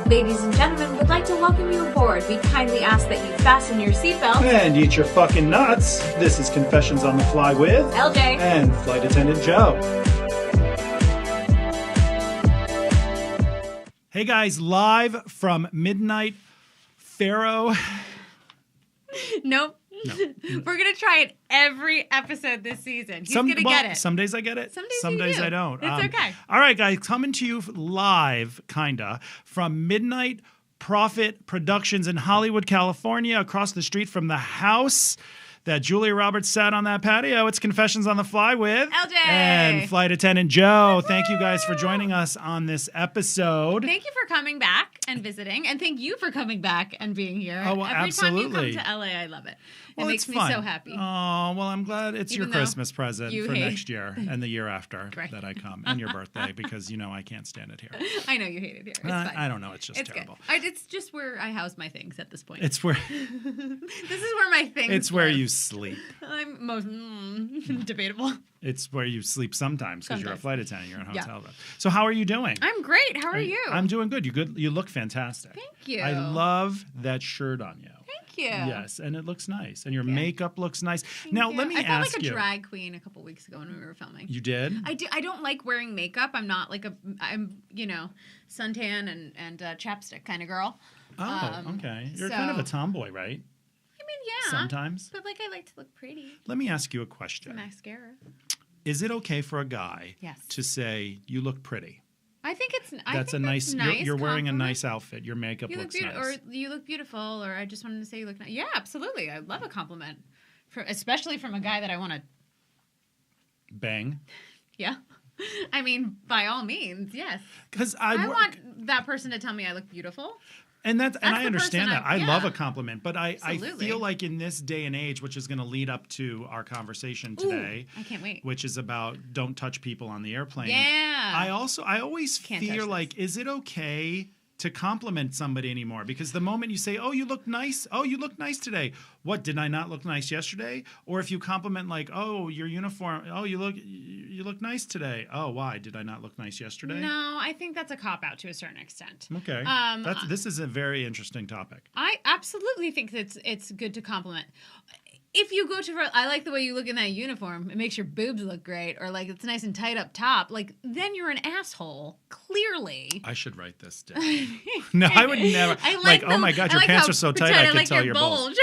Ladies and gentlemen, we'd like to welcome you aboard. We kindly ask that you fasten your seatbelt. And eat your fucking nuts. This is Confessions on the Fly with LJ and Flight Attendant Joe. Hey guys, live from Midnight Pharaoh. Nope. No. We're going to try it every episode this season. He's going to get it. Some days I get it. Some days I don't. It's okay. All right, guys, coming to you live, kinda, from Midnight Profit Productions in Hollywood, California, across the street from the house that Julia Roberts sat on that patio. It's Confessions on the Fly with LJ and Flight Attendant Joe. Thank you guys for joining us on this episode. Thank you for coming back and visiting, and thank you for coming back and being here. Oh, well, every absolutely. time you come to LA, I love it. It Well, makes it's me fun. so happy. Oh, well, I'm glad it's Even your though Christmas present you for hate- next year and the year after Right. that I come, and your birthday, because you know I can't stand it here. I know you hate it here. It's fine. I don't know. It's just It's terrible. good. It's just where I house my things at this point. It's where This is where my things it's where live. you sleep. I'm most debatable. It's where you sleep sometimes because you're a Sometimes. flight attendant. You're in a Yeah. hotel room. So how are you doing? I'm great. How are you? I'm doing good. You good? You look fantastic. Thank you. I love that shirt on you. Thank you. Yes, and it looks nice, and your Yeah. makeup looks nice. Thank Now you. let me I felt ask like a you. drag queen a couple weeks ago when we were filming. You did? I don't like wearing makeup. I'm not like I'm suntan and chapstick kind of girl. Oh, okay. You're kind of a so- tomboy, right? I mean, yeah. Sometimes. But like I like to look pretty. Let me ask you a It's question. mascara. Is it okay for a guy Yes. to say you look pretty? I think it's. That's a nice. You're wearing a nice outfit. Your makeup You look looks beautiful, nice. or you look beautiful, or I just wanted to say you look nice. Yeah, absolutely. I love a compliment, especially from a guy that I want to. Bang. Yeah, I mean, by all means, yes. Because I want that person to tell me I look beautiful. And That's I the understand person that. I love yeah. a compliment, but I Absolutely. feel like in this day and age, which is going to lead up to our conversation today, I can't wait. which is about don't touch people on the airplane. Yeah. I always Can't feel touch like, is it okay to compliment somebody anymore? Because the moment you say, "Oh, you look nice," "Oh, you look nice today," what, did I not look nice yesterday? Or if you compliment like, "Oh, your uniform," "Oh, you look nice today," "Oh, why did I not look nice yesterday?" No, I think that's a cop out to a certain extent. Okay, this is a very interesting topic. I absolutely think it's good to compliment. If you go to, I like the way you look in that uniform. It makes your boobs look great, or like it's nice and tight up top. Like then you're an asshole. Clearly. I should write this down. No, I would never. Oh my God, your pants are so tight, I could tell your bulge.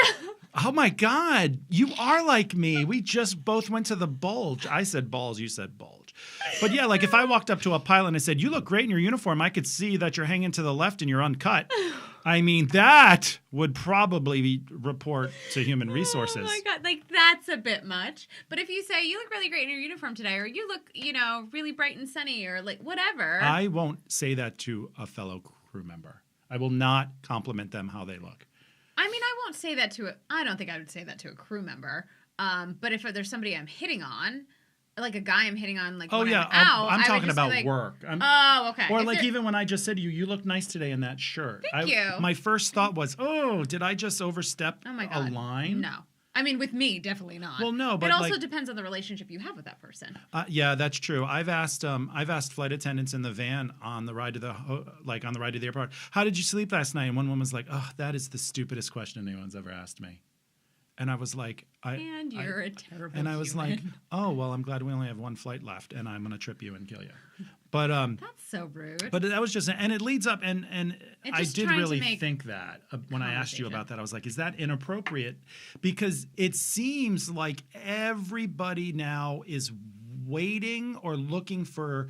Oh my God, you are like me. We just both went to the bulge. I said balls, you said bulge. But yeah, like if I walked up to a pilot and I said, "You look great in your uniform," I could see that you're hanging to the left and you're uncut. I mean, that would probably report to human resources. Oh my God, like that's a bit much. But if you say, "You look really great in your uniform today," or "You look, really bright and sunny," or like whatever. I won't say that to a fellow crew member. I will not compliment them how they look. I mean, I won't say that to I don't think I would say that to a crew member. But if there's somebody I'm hitting on, like a guy I'm hitting on, like when I'm out, I'm I would talking just about be like, work. Oh, okay. Or If like they're- even when I just said to you, "You look nice today in that shirt." Thank you. My first thought was, "Oh, did I just overstep Oh my a God. line?" No. I mean, with me, definitely not. Well, no, but it also like- depends on the relationship you have with that person. Yeah, that's true. I've asked flight attendants in the van on the ride to the airport, "How did you sleep last night?" And one woman was like, "Oh, that is the stupidest question anyone's ever asked me." And I was like, And you're a terrible and I was human. like, "Oh, well, I'm glad we only have one flight left, and I'm gonna trip you and kill you." But That's so rude. but that was just, and it leads up, and It's I just did trying to really make think that when I asked you conversation. about that, I was like, is that inappropriate? Because it seems like everybody now is waiting or looking for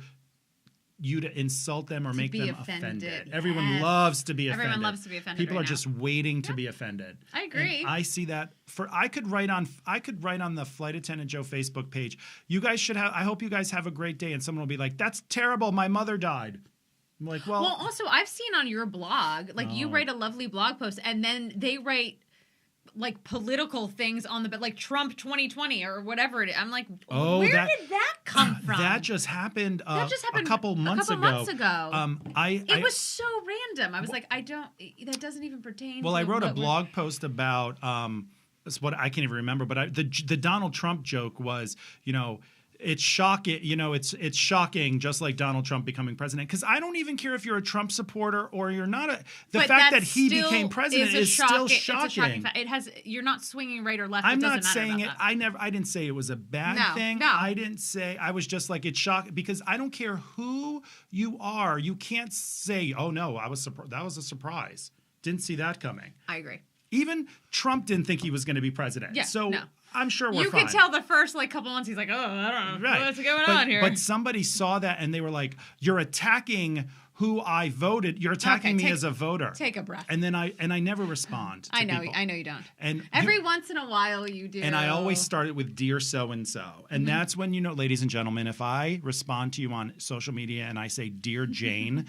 you to insult them or make be them offended. offended. Everyone Yes. loves to be offended. Everyone loves to be offended People right are now. just waiting to be offended. I agree. And I see that. I could write on the Flight Attendant Joe Facebook page. You guys should have. I hope you guys have a great day. And someone will be like, "That's terrible. My mother died." I'm like, Well, also, I've seen on your blog, like you write a lovely blog post, and then they write like political things on the like Trump 2020 or whatever it is. I'm like, Oh, where that- did that come from? that just happened. That just happened a couple months ago. It was so random. I was like, that doesn't even pertain. Well, to I wrote a what we're- blog post about. It's what I can't even remember, but the Donald Trump joke was, it's shocking. It's shocking, just like Donald Trump becoming president. Because I don't even care if you're a Trump supporter or you're not. The fact that he became president is still shocking. You're not swinging right or left. I'm not saying it. I didn't say it was a bad thing. No. I didn't say. I was just like, it's shocking because I don't care who you are. You can't say, "Oh no, that was a surprise. Didn't see that coming." I agree. Even Trump didn't think he was going to be president. Yeah, so no. I'm sure we're fine. You could tell the first couple months he's like, oh, I don't know what's going on here. But somebody saw that and they were like, you're attacking who I voted. You're attacking me as a voter. Take a breath. And then I never respond to people. I know you don't. And every once in a while you do. And I always start it with dear so-and-so. And that's when, ladies and gentlemen, if I respond to you on social media and I say, dear Jane,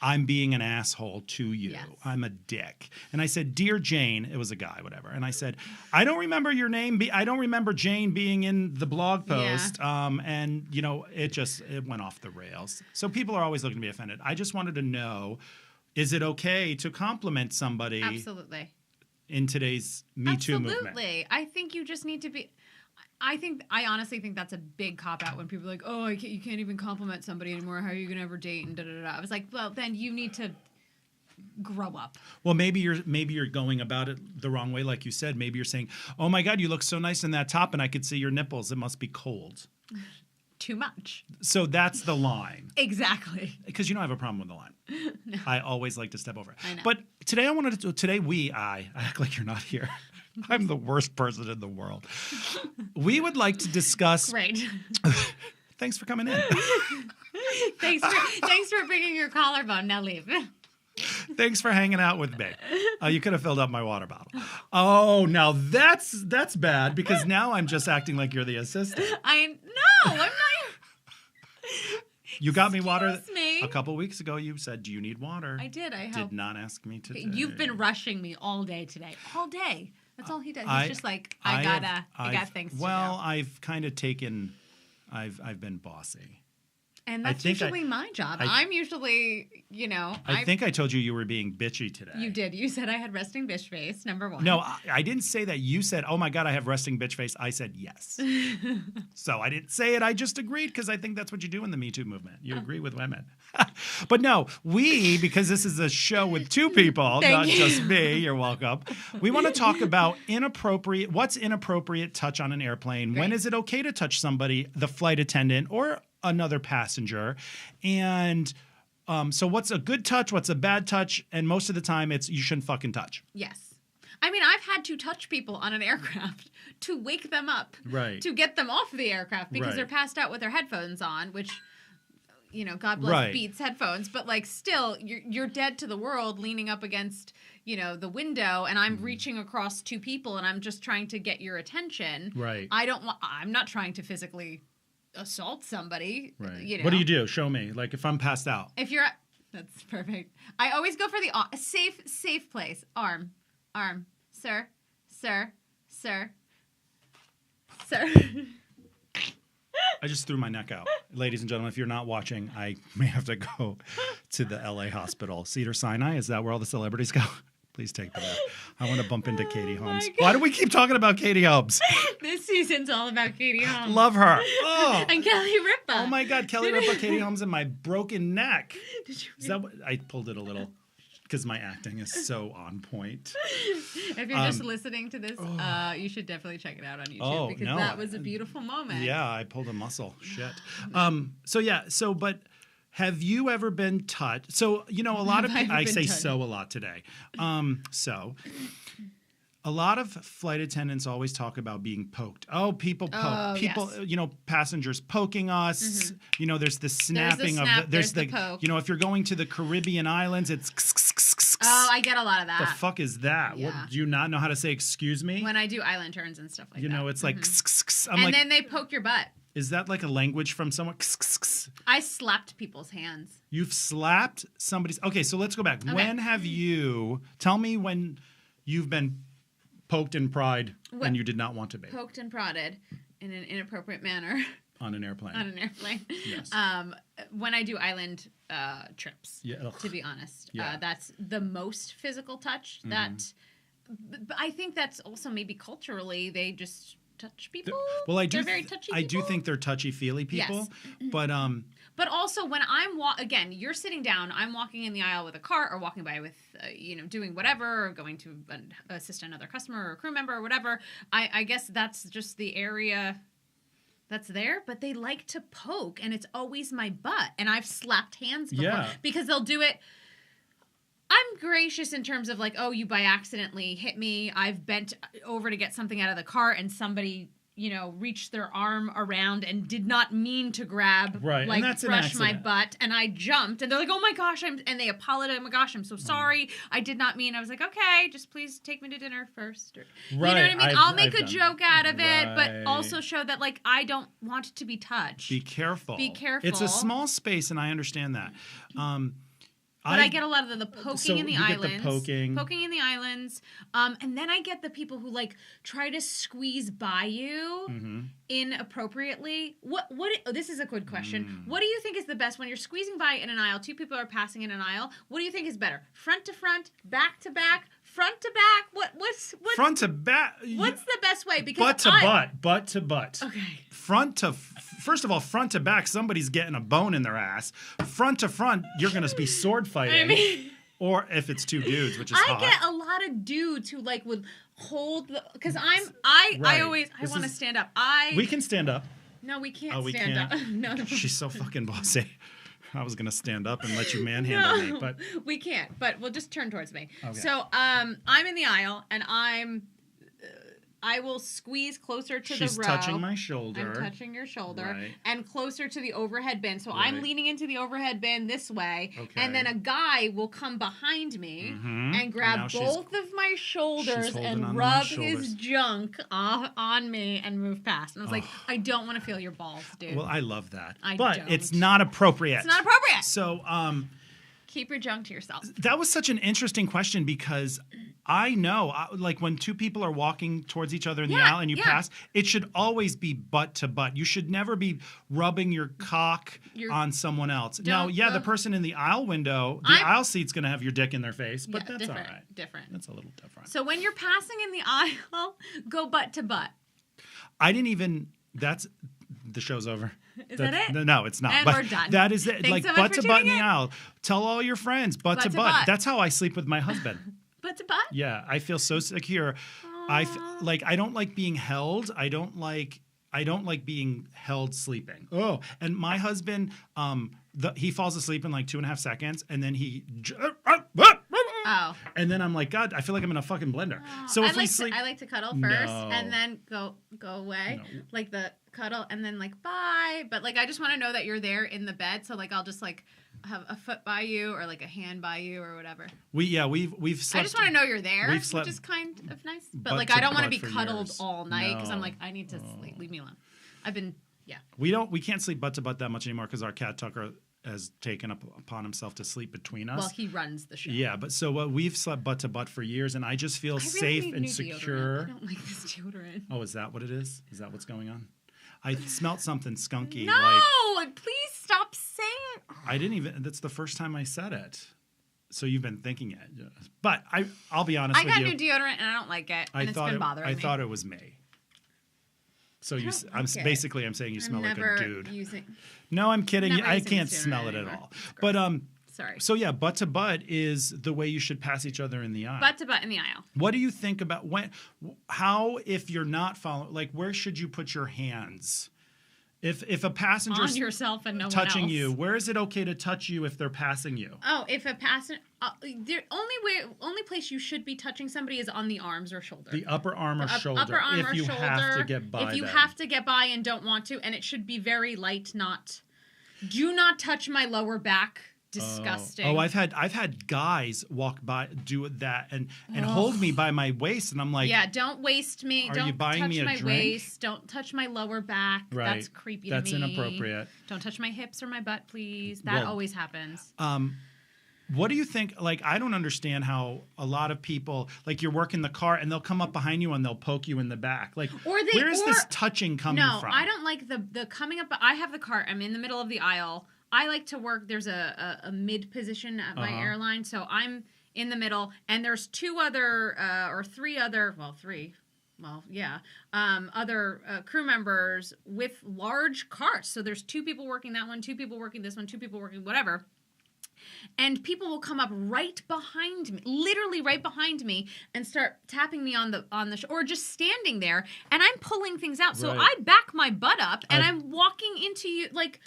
I'm being an asshole to you. Yes. I'm a dick. And I said, dear Jane, it was a guy, whatever. And I said, I don't remember your name. I don't remember Jane being in the blog post. Yeah. And, it went off the rails. So people are always looking to be offended. I just wanted to know, is it okay to compliment somebody? Absolutely. In today's Me Too movement? Absolutely. I think you just need to be... I honestly think that's a big cop-out when people are like, oh, you can't even compliment somebody anymore. How are you going to ever date? And da-da-da. I was like, well, then you need to grow up. Well, maybe you're going about it the wrong way. Like you said, maybe you're saying, oh, my God, you look so nice in that top, and I could see your nipples. It must be cold. Too much. So that's the line. Exactly. Because I have a problem with the line. No. I always like to step over it. I know. But today I act like you're not here. I'm the worst person in the world. We would like to discuss. Great. Thanks for coming in. Thanks for bringing your collarbone. Now leave. Thanks for hanging out with me. You could have filled up my water bottle. Oh, now that's bad because now I'm just acting like you're the assistant. I'm not. You got me water a couple weeks ago. You said, "Do you need water?" I did. I did not ask me today. You've been rushing me all day today. All day. That's all he does. He's just like, I got things to do. Well, I've kind of taken. I've been bossy. And that's usually my job. I'm usually, I think I told you were being bitchy today. You did. You said I had resting bitch face, number one. No, I didn't say that. You said, oh, my God, I have resting bitch face. I said yes. So I didn't say it. I just agreed because I think that's what you do in the Me Too movement. You agree with women. But no, because this is a show with two people, not just me. You're welcome. We want to talk about what's inappropriate touch on an airplane. Great. When is it okay to touch somebody, the flight attendant, or another passenger? And so what's a good touch, what's a bad touch, and most of the time it's you shouldn't fucking touch. Yes. I mean, I've had to touch people on an aircraft to wake them up, right, to get them off the aircraft because they're passed out with their headphones on, which, God bless Beats headphones, but still you're dead to the world leaning up against, the window, and I'm reaching across two people and I'm just trying to get your attention. Right. I'm not trying to physically assault somebody. Right. What do you do? Show me. Like if I'm passed out. That's perfect. I always go for the safe place. Arm, sir. I just threw my neck out. Ladies and gentlemen, if you're not watching, I may have to go to the LA hospital. Cedars-Sinai, is that where all the celebrities go? Please take that out. I want to bump into Katie Holmes. Why do we keep talking about Katie Holmes? This season's all about Katie Holmes. Love her. Oh. And Kelly Ripa. Oh my God, Kelly Ripa, Katie Holmes, and my broken neck. I pulled it a little because my acting is so on point. If you're just listening to this, you should definitely check it out on YouTube because that was a beautiful moment. Yeah, I pulled a muscle. Shit. But have you ever been touched? So, a lot of people, I say so a lot today. A lot of flight attendants always talk about being poked. Oh, people poke. Yes. Passengers poking us. Mm-hmm. There's the snapping there's the poke. If you're going to the Caribbean islands, it's Oh, I get a lot of that. The fuck is that? Yeah. What, do you not know how to say excuse me? When I do island turns and stuff like that. It's like and then they poke your butt. Is that like a language from someone? I slapped people's hands. You've slapped somebody's... Okay, so let's go back. Okay. When have you... Tell me when you've been poked and pried and you did not want to be. Poked and prodded in an inappropriate manner. On an airplane. Yes. When I do island trips, to be honest. Yeah. That's the most physical touch. Mm-hmm. I think that's also maybe culturally, they just... touch people. Well, They're very touchy people. I do think they're touchy-feely people, yes. But also when I'm again, you're sitting down, I'm walking in the aisle with a cart or walking by with, doing whatever, or going to assist another customer or a crew member or whatever. I guess that's just the area that's there, but they like to poke, and it's always my butt, and I've slapped hands before because they'll do it. I'm gracious in terms of like, oh, you by accidentally hit me. I've bent over to get something out of the cart, and somebody reached their arm around and did not mean to grab, right, like, and that's brush my butt, and I jumped, and they're like, oh my gosh, and they apologized, oh my gosh, I'm so sorry, I did not mean. I was like, okay, just please take me to dinner first. Or, right. You know what I mean? I'll make a joke out of it, right. but also show that, like, I don't want to be touched. Be careful. Be careful. It's a small space, and I understand that. But I get a lot of the poking in the islands. Poking in the islands. And then I get the people who like try to squeeze by you inappropriately. This is a good question. What do you think is the best when you're squeezing by in an aisle, two people are passing in an aisle? What do you think is better? Front to front, back to back, front to back? What's front to back? What's the best way? Because butt to butt. Okay. First of all, front to back, somebody's getting a bone in their ass. Front to front, you're going to be sword fighting. I mean, or if it's two dudes, which is hot. I get a lot of dudes who like would hold because I want to stand up. We can stand up. No, we can't stand up. No. She's so fucking bossy. I was going to stand up and let you manhandle me, but we can't. But we'll just turn towards me. Okay. So, I'm in the aisle and I will squeeze closer to the row. She's touching my shoulder. I'm touching your shoulder. Right. And closer to the overhead bin. So right. I'm leaning into the overhead bin this way. Okay. And then a guy will come behind me and grab both of my shoulders and rub his junk off on me and move past. And I was like, I don't want to feel your balls, dude. Well, I love that. But it's not appropriate. It's not appropriate. So, keep your junk to yourself. That was such an interesting question because I know, like when two people are walking towards each other in the aisle and you pass, it should always be butt to butt. You should never be rubbing your cock on someone else. Now, the person in the aisle window, aisle seat's going to have your dick in their face, but that's all right. Different. That's a little different. So when you're passing in the aisle, go butt to butt. The show's over. Is that it? No, it's not. And but we're done. That is it. Thanks like so butt to butt in the in. aisle. Tell all your friends butt to butt. That's how I sleep with my husband. Butt to butt? Yeah, I feel so secure. I don't like being held. I don't like being held sleeping. Oh, and my husband, he falls asleep in like 2.5 seconds, and then he. Oh. And then I'm like, God, I feel like I'm in a fucking blender. Oh. So if we sleep, I like to cuddle first, and then go away, like the cuddle, and then like bye. But like I just want to know that you're there in the bed, so like I'll just like have a foot by you or like a hand by you or whatever. We've slept. I just want to know you're there, which is kind of nice. But like I don't want to be cuddled years. all night because I'm like I need to sleep. Leave me alone. We can't sleep butt to butt that much anymore because our cat Tucker has taken upon himself to sleep between us. Well, he runs the show. Yeah, but so we've slept butt to butt for years, and I just feel safe and secure. Deodorant. I don't like this deodorant. Oh, is that what it is? Is that what's going on? I smelt something skunky. No, please stop saying it. I didn't even. That's the first time I said it. So you've been thinking it, but I'll be honest with you. I got new deodorant and I don't like it, and it's been bothering me. I thought it was me. So I'm saying you smell like a dude. No, I'm kidding. I can't smell it at all. But sorry. So yeah, butt to butt is the way you should pass each other in the aisle. Butt to butt in the aisle. What do you think about how if you're not following? Like, where should you put your hands? If a passenger's on yourself and no one touching else. you, where is it okay to touch you if they're passing you? Oh, if a passenger, the only place you should be touching somebody is on the arms or shoulder. The upper arm or shoulder. Upper arm if or you shoulder. have to get by. If you have to get by and don't want to, and it should be very light. Do not touch my lower back. Disgusting. Oh, I've had guys walk by, do that, and hold me by my waist, and I'm like, yeah, don't waste me. Don't you buying touch me a my drink? Waist. Don't touch my lower back. Right. That's creepy That's to me. That's inappropriate. Don't touch my hips or my butt, please. That always happens. What do you think? Like, I don't understand how a lot of people, like, you're working the car and they'll come up behind you and they'll poke you in the back. Like, where is this touching coming from? No, I don't like the coming up. I have the cart. I'm in the middle of the aisle. I like to work. There's a mid position at my airline, so I'm in the middle, and there's three. well, yeah, other crew members with large carts. So there's 2 people working that one, 2 people working this one, 2 people working whatever. And people will come up right behind me, literally right behind me, and start tapping me on the or just standing there, and I'm pulling things out. So I back my butt up, and I'm walking into you like.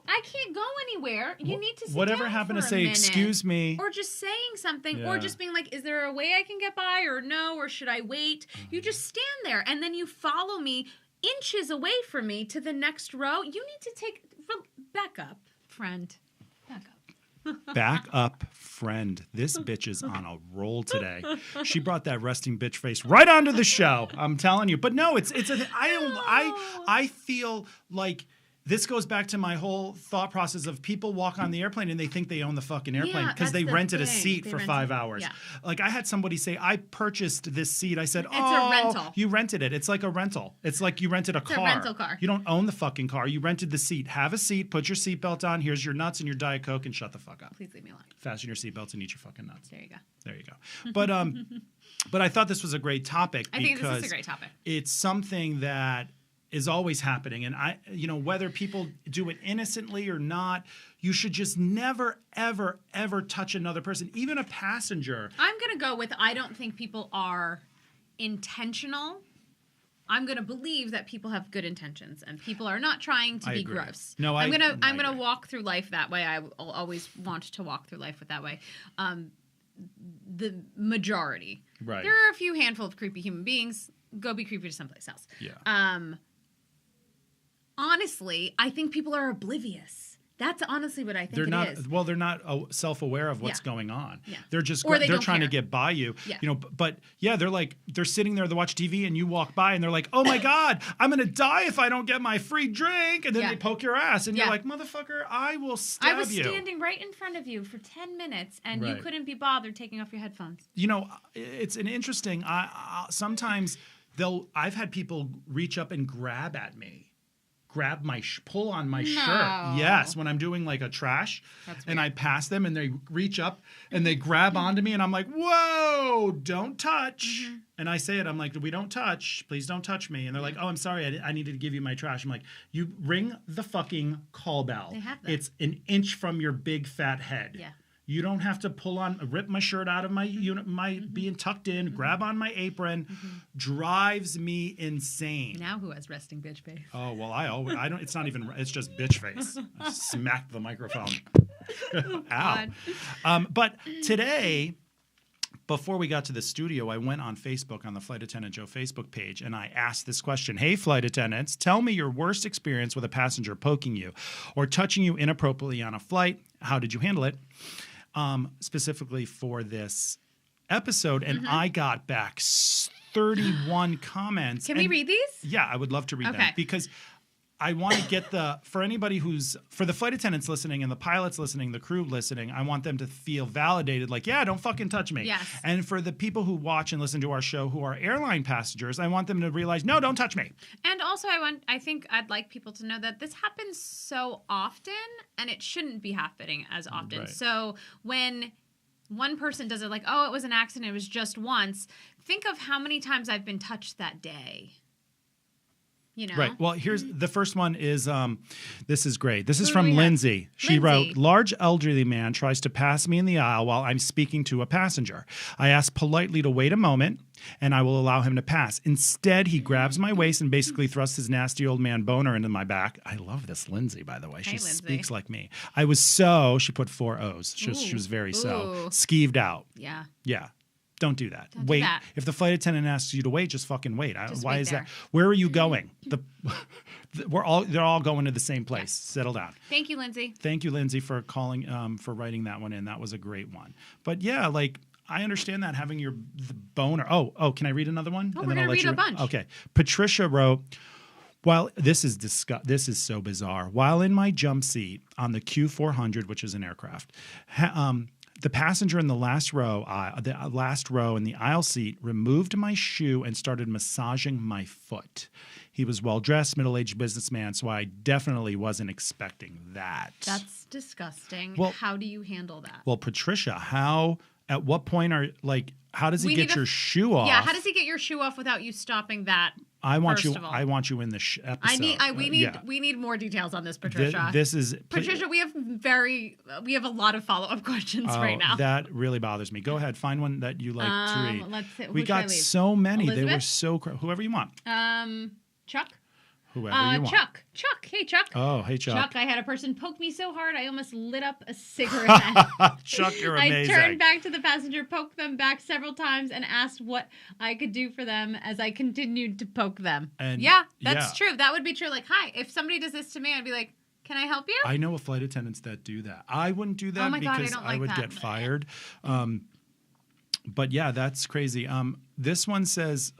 I can't go anywhere. You need to sit whatever down happened for to a say, minute. excuse me. Or just saying something, or just being like, is there a way I can get by, or no, or should I wait? You just stand there, and then you follow me inches away from me to the next row. You need to back up, friend. Back up. Back up, friend. This bitch is on a roll today. She brought that resting bitch face right onto the show. I'm telling you. But no, I feel like this goes back to my whole thought process of people walk on the airplane and they think they own the fucking airplane because they rented a seat for 5 hours. Yeah. Like I had somebody say, I purchased this seat. I said, it's a rental. You rented it. It's like a rental. It's like you rented a car. It's a rental car. You don't own the fucking car. You rented the seat. Have a seat. Put your seatbelt on. Here's your nuts and your Diet Coke and shut the fuck up. Please leave me alone. Fasten your seatbelts and eat your fucking nuts. There you go. There you go. But I thought this was a great topic. I think this is a great topic. It's something that is always happening. And whether people do it innocently or not, you should just never, ever, ever touch another person, even a passenger. I'm going to go with, I don't think people are intentional. I'm going to believe that people have good intentions and people are not trying to be gross. No, I'm going to walk through life that way. I will always want to walk through life with that way. The majority. Right. There are a few handful of creepy human beings. Go be creepy to someplace else. Yeah. Honestly, I think people are oblivious. That's honestly what I think it is. Well, they're not self-aware of what's going on. Yeah. They're just they're trying to get by you. Yeah. But they're sitting there, they watch TV and you walk by and they're like, "Oh my God, I'm going to die if I don't get my free drink." And then they poke your ass and you're like, "Motherfucker, I will stab you." I was standing right in front of you for 10 minutes and you couldn't be bothered taking off your headphones. It's an interesting sometimes I've had people reach up and grab at me. Grab pull on my shirt. Yes, when I'm doing like a trash and I pass them and they reach up and they grab onto me and I'm like, "Whoa, don't touch." Mm-hmm. And I say it, I'm like, "We don't touch. Please don't touch me." And they're like, "Oh, I'm sorry. I needed to give you my trash." I'm like, "You ring the fucking call bell. They have that. It's an inch from your big fat head." Yeah. You don't have to rip my shirt out of my unit, being tucked in, grab on my apron, drives me insane. Now who has resting bitch face? Oh, well, I don't, it's not even, it's just bitch face. I smacked the microphone. Ow. But today, before we got to the studio, I went on Facebook on the Flight Attendant Joe Facebook page, and I asked this question. "Hey, flight attendants, tell me your worst experience with a passenger poking you or touching you inappropriately on a flight. How did you handle it?" Specifically for this episode, and I got back 31 comments. Can we read these? Yeah, I would love to read them because I want to get for anybody for the flight attendants listening and the pilots listening, the crew listening, I want them to feel validated, like, yeah, don't fucking touch me. Yes. And for the people who watch and listen to our show who are airline passengers, I want them to realize, no, don't touch me. And also I think I'd like people to know that this happens so often and it shouldn't be happening as often. Right. So when one person does it like, "Oh, it was an accident, it was just once," think of how many times I've been touched that day. Right. Well, here's the first one is, this is great. This is from Lindsay. She wrote, "Large elderly man tries to pass me in the aisle while I'm speaking to a passenger. I ask politely to wait a moment and I will allow him to pass. Instead, he grabs my waist and basically thrusts his nasty old man boner into my back." I love this Lindsay, by the way. She speaks like me. I was she put 4 O's. She was very skeeved out. Yeah. Yeah. Don't do that. Wait. Do that. If the flight attendant asks you to wait, just fucking wait. Just why wait is there. that? Where are you going? They're all going to the same place. Yeah. Settle down. Thank you, Lindsay. Thank you, Lindsay, for calling, for writing that one in. That was a great one. But yeah, like, I understand that having the boner. Oh, can I read another one? Oh, we're going to read a bunch. Okay. Patricia wrote, "While this is so bizarre. While in my jump seat on the Q400, which is an aircraft, the passenger in the last row in the aisle seat removed my shoe and started massaging my foot. He was well-dressed, middle-aged businessman, so I definitely wasn't expecting that." That's disgusting. How do you handle that? Well, Patricia, at what point How does he get your shoe off? Yeah, how does he get your shoe off without you stopping that? I want you in the episode. We need more details on this, Patricia. Patricia, we have a lot of follow-up questions right now. That really bothers me. Go ahead, find one that you like to read. Let's see, we got so many. Elizabeth? They were so whoever you want. Chuck? Whoever you want. Chuck. Hey, Chuck. Oh, hey, Chuck. Chuck, I had a person poke me so hard I almost lit up a cigarette. Chuck, you're amazing. I turned back to the passenger, poked them back several times, and asked what I could do for them as I continued to poke them. And that's true. That would be true. Like, hi, if somebody does this to me, I'd be like, can I help you? I know of flight attendants that do that. I wouldn't do that because I would get fired. But yeah, that's crazy. This one says,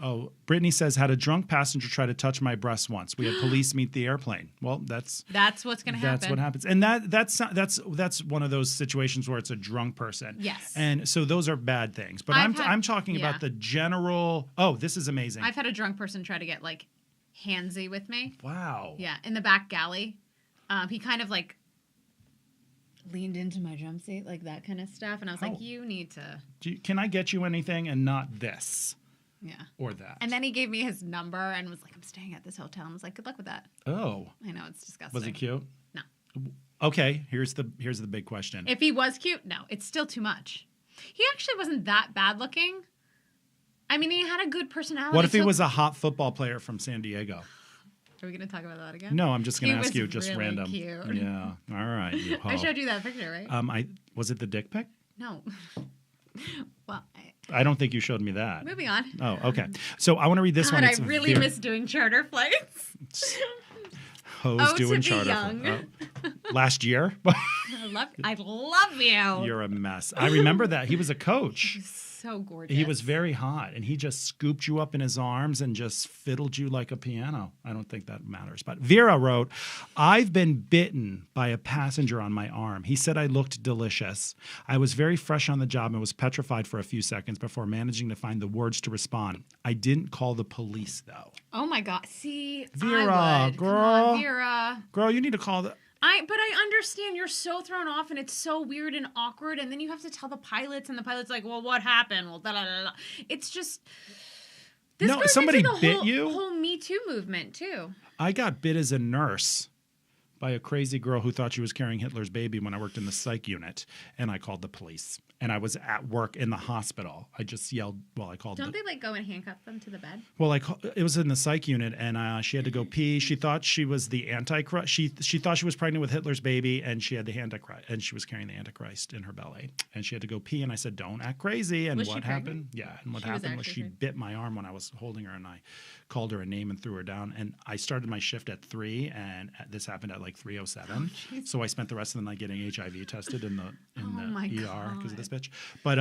Brittany says, had a drunk passenger try to touch my breast once. We had police meet the airplane. Well, that's what's going to happen. That's what happens. And that's one of those situations where it's a drunk person. Yes. And so those are bad things. But I'm talking about the general. Oh, this is amazing. I've had a drunk person try to get like handsy with me. Wow. Yeah, in the back galley. He kind of like leaned into my drum seat, like that kind of stuff. And I was like, you need to... Can I get you anything and not this? Yeah. Or that. And then he gave me his number and was like, I'm staying at this hotel. And I was like, good luck with that. Oh. I know, it's disgusting. Was he cute? No. Okay, here's the big question. If he was cute, no. It's still too much. He actually wasn't that bad looking. I mean, he had a good personality. What if he was a hot football player from San Diego? Are we going to talk about that again? No, I'm just going to ask you just really random. Cute. Yeah. All right. I showed you that picture, right? Was it the dick pic? No. Well, I don't think you showed me that. Moving on. Oh, okay. So I want to read this one. I really miss doing charter flights. Hoes doing charter flights. Last year? I love you. You're a mess. I remember that. He was a coach. So gorgeous. He was very hot, and he just scooped you up in his arms and just fiddled you like a piano. I don't think that matters. But Vera wrote, I've been bitten by a passenger on my arm. He said I looked delicious. I was very fresh on the job and was petrified for a few seconds before managing to find the words to respond. I didn't call the police, though. Oh, my God. See, Vera, I would. girl. Come on, Vera. Girl, you need to call the... But I understand you're so thrown off and it's so weird and awkward, and then you have to tell the pilots, and the pilot's like, well, what happened? Well, da da da da. It's just somebody bit you? Whole Me Too movement too. I got bit as a nurse by a crazy girl who thought she was carrying Hitler's baby when I worked in the psych unit, and I called the police. And I was at work in the hospital. I just yelled. Well, I called. Don't they like go and handcuff them to the bed? Well, it was in the psych unit, and she had to go pee. She thought she was the Antichrist. She thought she was pregnant with Hitler's baby, and she had the Antichrist, and she was carrying the Antichrist in her belly. And she had to go pee. And I said, "Don't act crazy." And what happened? Yeah. And what happened was she bit my arm when I was holding her, and I called her a name and threw her down. And I started my shift at 3, and this happened at like 3:07. Oh, so I spent the rest of the night getting HIV tested in the ER because of this bitch. But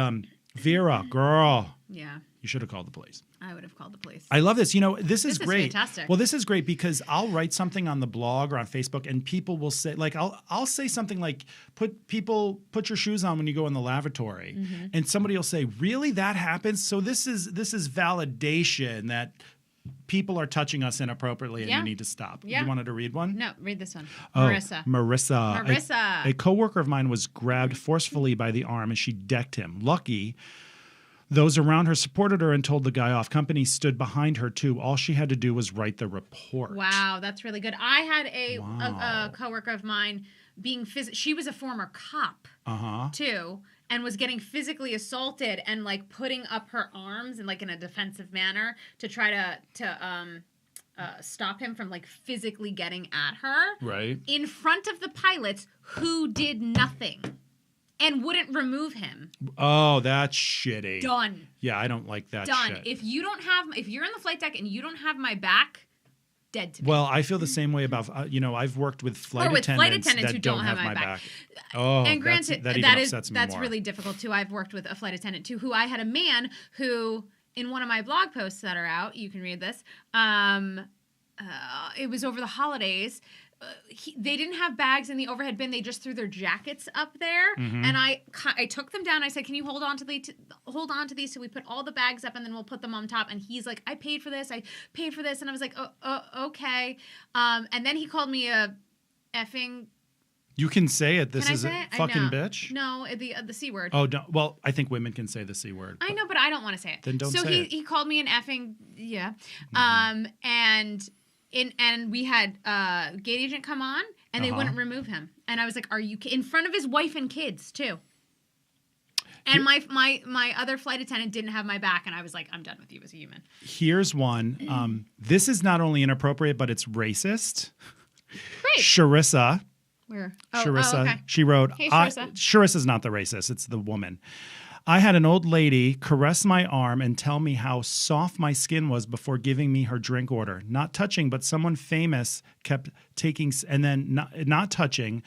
Vera, girl. Yeah. You should have called the police. I would have called the police. I love this. This is great. Fantastic. Well, this is great because I'll write something on the blog or on Facebook, and people will say, like, I'll say something like, put your shoes on when you go in the lavatory. Mm-hmm. And somebody will say, really? That happens? So this is validation that people are touching us inappropriately and you need to stop. Yeah. You wanted to read one? No, read this one. Marissa. A coworker of mine was grabbed forcefully by the arm and she decked him. Lucky, those around her supported her and told the guy off. Company stood behind her too. All she had to do was write the report. Wow, that's really good. I had a coworker of mine she was a former cop too. And was getting physically assaulted and like putting up her arms in like in a defensive manner to try to stop him from like physically getting at her. Right. In front of the pilots who did nothing and wouldn't remove him. Oh, that's shitty. Done. Yeah, I don't like that Done. shit. If you're in the flight deck and you don't have my back, dead to me. Well, I feel the same way about, I've worked with flight attendants who don't have my back. Oh, and granted, that's really difficult too. I've worked with a flight attendant too, who I had a man who, in one of my blog posts that are out, you can read this, it was over the holidays, they didn't have bags in the overhead bin. They just threw their jackets up there, and I took them down. I said, "Can you hold on to these so we put all the bags up, and then we'll put them on top." And he's like, "I paid for this. And I was like, "Oh, okay." And then he called me a effing You can say it. This Can I is say a it? fucking No. bitch. No, the C word. Oh, no. Well, I think women can say the C word. I know, but I don't want to say it. Then don't so say it. he called me an effing and we had gate agent come on and they wouldn't remove him. And I was like, "Are you in front of his wife and kids too?" And my other flight attendant didn't have my back, and I was like, "I'm done with you as a human." Here's one. This is not only inappropriate, but it's racist. Great. Sharissa. Where? Sharissa. Okay. She wrote, Hey, Sharissa. Sharissa's not the racist, it's the woman. I had an old lady caress my arm and tell me how soft my skin was before giving me her drink order. Not touching, but someone famous kept taking, and then not touching.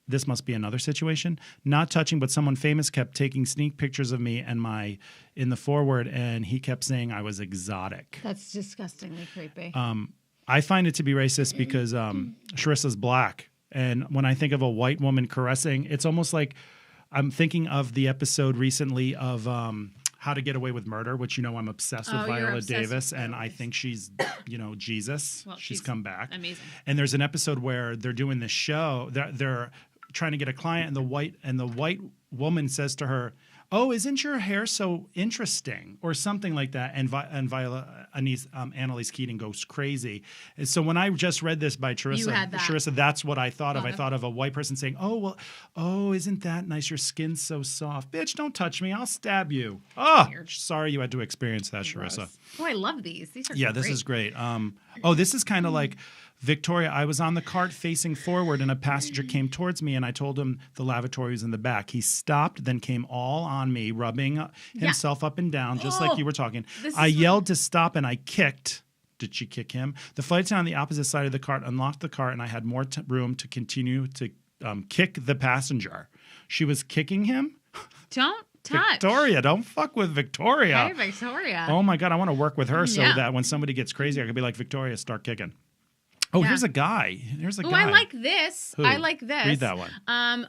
This must be another situation. Not touching, but someone famous kept taking sneak pictures of me and in the forward, and he kept saying I was exotic. That's disgustingly creepy. I find it to be racist because Sharissa's black. And when I think of a white woman caressing, it's almost like I'm thinking of the episode recently of How to Get Away with Murder, which I'm obsessed with Viola Davis, and I think she's, Jesus. Well, she's come back. Amazing. And there's an episode where they're doing this show. They're trying to get a client, and the white woman says to her, "Oh, isn't your hair so interesting?" or something like that. And Annalise Keating goes crazy. And so when I just read this by Sharissa, that's what I thought of. I thought of a white person saying, "Oh, isn't that nice? Your skin's so soft. Bitch, don't touch me. I'll stab you." Oh, sorry you had to experience that, Sharissa. Oh, I love these. These are this is great. This is kind of like Victoria. I was on the cart facing forward and a passenger came towards me and I told him the lavatory was in the back. He stopped, then came all on me, rubbing himself up and down, just like you were talking. I yelled to stop and I kicked. Did she kick him? The flight attendant on the opposite side of the cart unlocked the cart and I had more room to continue to kick the passenger. She was kicking him? Don't touch. Victoria, don't fuck with Victoria. Hey, Victoria. Oh my God, I want to work with her so that when somebody gets crazy, I could be like, Victoria, start kicking. Oh, here's a guy. I like this. Who? I like this. Read that one.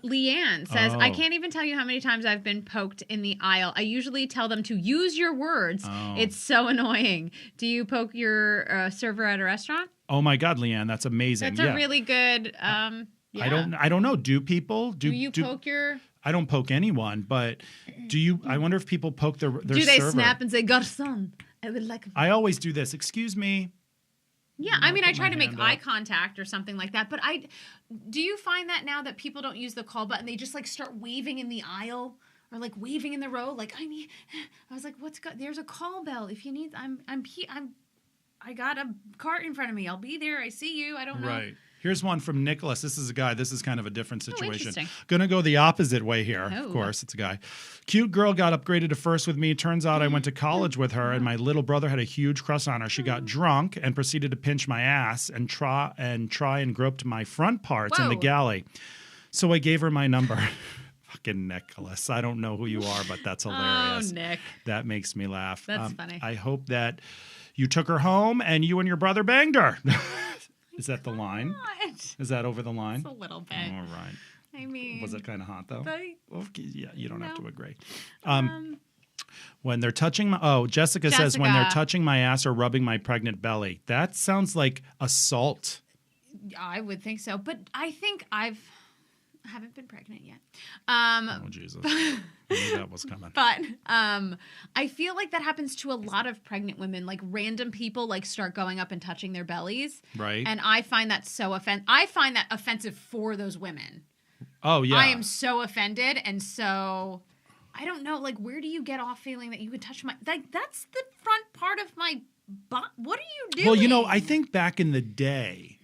Leanne says, I can't even tell you how many times I've been poked in the aisle. I usually tell them to use your words. It's so annoying. Do you poke your server at a restaurant? Oh my God, Leanne, that's amazing. That's a really good. I don't know. Do people do you poke your? I don't poke anyone, but do you? I wonder if people poke their server. Do they snap and say "Garçon"? I would like. I always do this. Excuse me. Yeah, I mean, I try to make eye contact or something like that. But do you find that now that people don't use the call button, they just like start waving in the aisle or like waving in the row? Like I was like, there's a call bell if you need. I got a cart in front of me. I'll be there. I see you. I don't know. Right. Here's one from Nicholas. This is a guy. This is kind of a different situation. Gonna go the opposite way here. Of course, it's a guy. Cute girl got upgraded to first with me. Turns out I went to college with her, and my little brother had a huge crush on her. She got drunk and proceeded to pinch my ass and try and groped my front parts in the galley. So I gave her my number. Fucking Nicholas. I don't know who you are, but that's hilarious. Oh, Nick. That makes me laugh. That's funny. I hope that you took her home and you and your brother banged her. Is that the line? Is that over the line? It's a little bit. All right. I mean, was it kind of hot though? Okay, yeah, you don't have to agree. When they're touching Jessica says when they're touching my ass or rubbing my pregnant belly. That sounds like assault. I would think so, but I think I haven't been pregnant yet. Oh Jesus. I knew that was coming. But I feel like that happens to a lot of pregnant women. Like random people like start going up and touching their bellies. Right. And I find that I find that offensive for those women. Oh yeah. I am so offended, and so I don't know. Like, where do you get off feeling that you could touch that's the front part of my butt? What are you doing? Well, I think back in the day,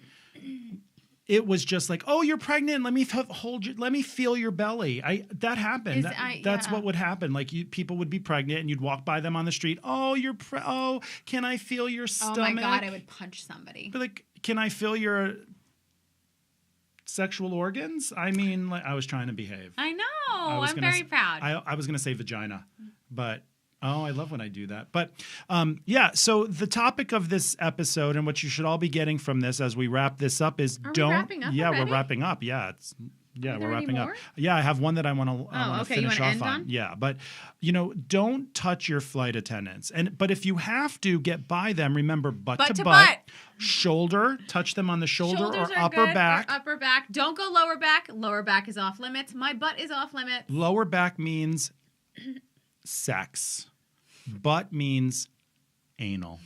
it was just like, oh, you're pregnant. Let me hold you. Let me feel your belly. That happened. That's what would happen. Like people would be pregnant, and you'd walk by them on the street. Oh, oh, can I feel your stomach? Oh my God, I would punch somebody. But like, can I feel your sexual organs? I mean, like, I was trying to behave. I know. I'm very proud. I was going to say vagina, but. Oh, I love when I do that. But so the topic of this episode and what you should all be getting from this as we wrap this up is we wrapping up already? We're wrapping up. Yeah, Yeah, we're wrapping up. Yeah, I have one that I want to finish off on. Yeah, but don't touch your flight attendants. But if you have to get by them, remember butt to butt. Shoulder, touch them on the shoulder or upper back. Or upper back. Don't go lower back. Lower back is off limits. My butt is off limits. Lower back means sex. Butt means anal.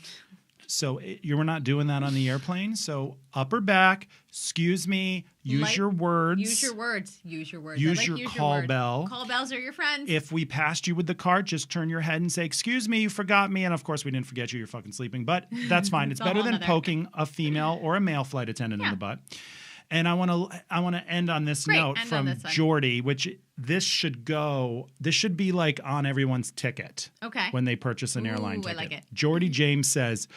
So we're not doing that on the airplane. So upper back, excuse me, use your words. Use your words. Use your words. Use your call bell. Call bells are your friends. If we passed you with the cart, just turn your head and say, excuse me, you forgot me. And of course, we didn't forget you. You're fucking sleeping. But that's fine. It's better than poking a female or a male flight attendant in the butt. And I want to end on this note from Jordy, which this should be like on everyone's ticket. Okay. When they purchase an airline ticket. I like it. Jordy James says,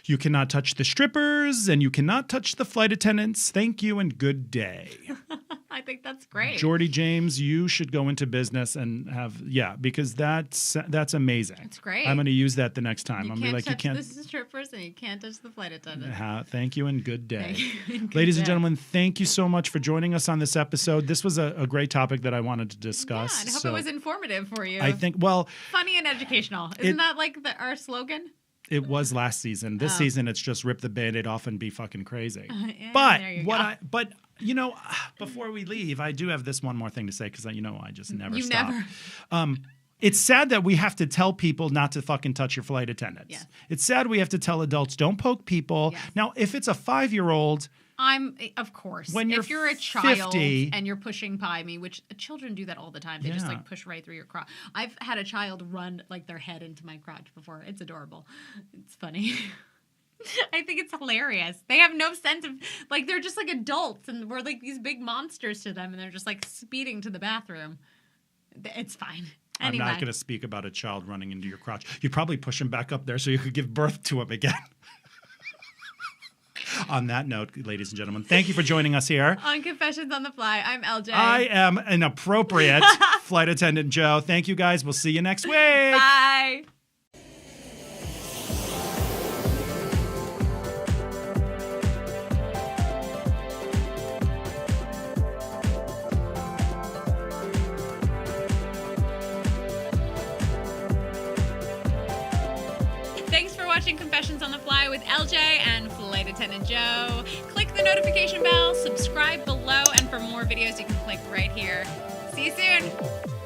you cannot touch the strippers and you cannot touch the flight attendants. Thank you and good day. I think that's great. Jordy James, you should go into business and because that's amazing. It's great. I'm going to use that the next time. You can't touch the strippers and you can't touch the flight attendants. Thank you and good day. Ladies and gentlemen, thank you so much for joining us on this episode. This was a great topic that I wanted to discuss. Yeah, I hope it was informative for you. I think, funny and educational. Isn't that like our slogan? It was last season. This season, it's just rip the Band-Aid off and be fucking crazy. But before we leave, I do have this one more thing to say because I just never stop. It's sad that we have to tell people not to fucking touch your flight attendants. Yeah. It's sad we have to tell adults don't poke people. Yes. Now, if it's a 5-year-old. Of course. If you're a child 50, and you're pushing by me, which children do that all the time. They just push right through your crotch. I've had a child run their head into my crotch before. It's adorable. It's funny. I think it's hilarious. They have no sense of they're just like adults and we're like these big monsters to them and they're just speeding to the bathroom. It's fine. Anyway. I'm not going to speak about a child running into your crotch. You'd probably push him back up there so you could give birth to him again. On that note, ladies and gentlemen, thank you for joining us here. On Confessions on the Fly, I'm LJ. I am Inappropriate Flight Attendant Joe. Thank you guys. We'll see you next week. Bye. Thanks for watching Confessions on the Fly with LJ and Flight Attendant Joe. Click the notification bell, subscribe below, and for more videos you can click right here. See you soon.